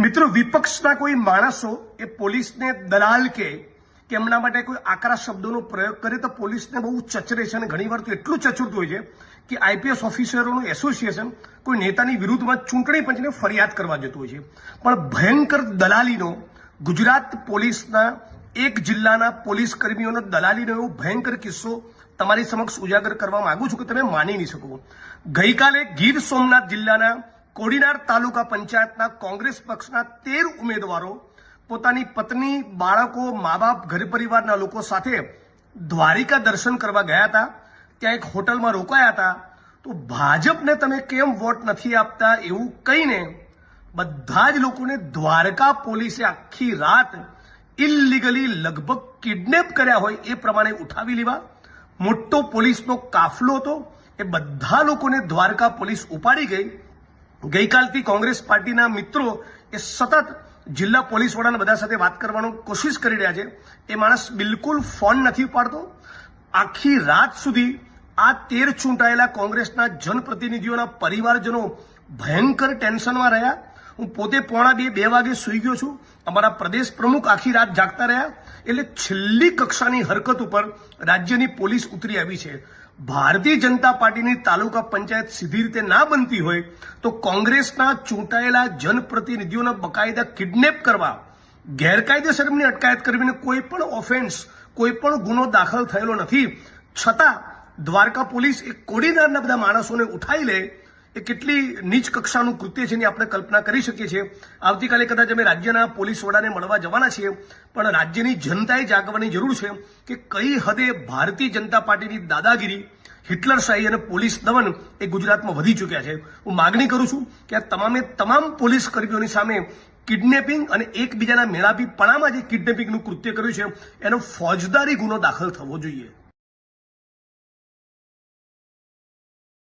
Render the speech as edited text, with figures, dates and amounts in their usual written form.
મિત્રો, વિપક્ષના કોઈ માણસો એ પોલીસને દલાલ કે એમના માટે કોઈ આકરા શબ્દોનો પ્રયોગ કરે તો પોલીસને બહુ ચચરે છે અને ઘણીવાર તો એટલું ચચરતું હોય છે કે આઈપીએસ ઓફિસરોનું એસોસિએશન કોઈ નેતાની વિરુદ્ધમાં ચૂંટણી પંચને ફરિયાદ કરવા જતું હોય છે. પણ ભયંકર દલાલીનો ગુજરાત પોલીસના એક જિલ્લાના પોલીસ કર્મીઓનો દલાલીનો એવો ભયંકર કિસ્સો તમારી સમક્ષ ઉજાગર કરવા માંગુ છું કે તમે માની નહીં શકો. ગઈકાલે ગીર સોમનાથ જિલ્લાના કોડીનાર તાલુકા પંચાયતના કોંગ્રેસ પક્ષના 13 ઉમેદવારો પોતાની પત્ની, બાળકો, મા બાપ, ઘર પરિવારના લોકો સાથે દ્વારિકા દર્શન કરવા ગયા હતા. ત્યાં એક હોટલમાં રોકાયા હતા. તો ભાજપને તમે કેમ વોટ નથી આપતા એવું કહીને બધા જ લોકોને દ્વારકા પોલીસે આખી રાત ઇલીગલી લગભગ કિડનેપ કર્યા હોય એ પ્રમાણે ઉઠાવી લેવા. મોટો પોલીસનો કાફલો હતો. એ બધા લોકોને દ્વારકા પોલીસ ઉપાડી ગઈ. ગઈકાલથી કોંગ્રેસ પાર્ટીના મિત્રો એ સતત જિલ્લા પોલીસ વડાના બધા સાથે વાત કરવાનો કોશિશ કરી રહ્યા છે. એ માણસ બિલકુલ ફોન નથી ઉપાડતો. આખી રાત સુધી આ 13 ચૂંટાયેલા કોંગ્રેસના જનપ્રતિનિધિઓના પરિવારજનો ભયંકર ટેન્શનમાં રહ્યા. હું પોતે 1:45-2 વાગે સૂઈ ગયો છું. અમારા પ્રદેશ પ્રમુખ આખી રાત જાગતા રહ્યા. એટલે છેલ્લી કક્ષાની હરકત ઉપર રાજ્યની પોલીસ ઉતરી આવી છે. ભારતીય જનતા પાર્ટીની તાલુકા પંચાયત સીધી રીતે ના બનતી હોય તો કોંગ્રેસના ચૂંટાયેલા જનપ્રતિનિધિઓના બકાયદા કિડનેપ કરવા, ગેરકાયદેસર એમની અટકાયત કરવીને કોઈ પણ ઓફેન્સ, કોઈ પણ ગુનો દાખલ થયેલો નથી. છતાં દ્વારકા પોલીસ એ કોડીનારના બધા માણસોને ઉઠાવી લે એ કેટલી નીચ કક્ષાનું કૃત્ય છે એની આપણે કલ્પના કરી શકીએ છીએ. આવતીકાલે કદાચ અમે રાજ્યના પોલીસ વડાને મળવા જવાના છીએ. પણ રાજ્યની જનતાએ જાગવાની જરૂર છે કે કઈ હદે ભારતીય જનતા પાર્ટીની દાદાગીરી, હિટલરશાહી અને પોલીસ દમન એ ગુજરાતમાં વધી ચૂક્યા છે. હું માગણી કરું છું કે આ તમામ પોલીસ કર્મીઓની સામે કિડનેપિંગ અને એકબીજાના મેળાપીપણામાં જે કિડનેપિંગનું કૃત્ય કર્યું છે એનો ફોજદારી ગુનો દાખલ થવો જોઈએ.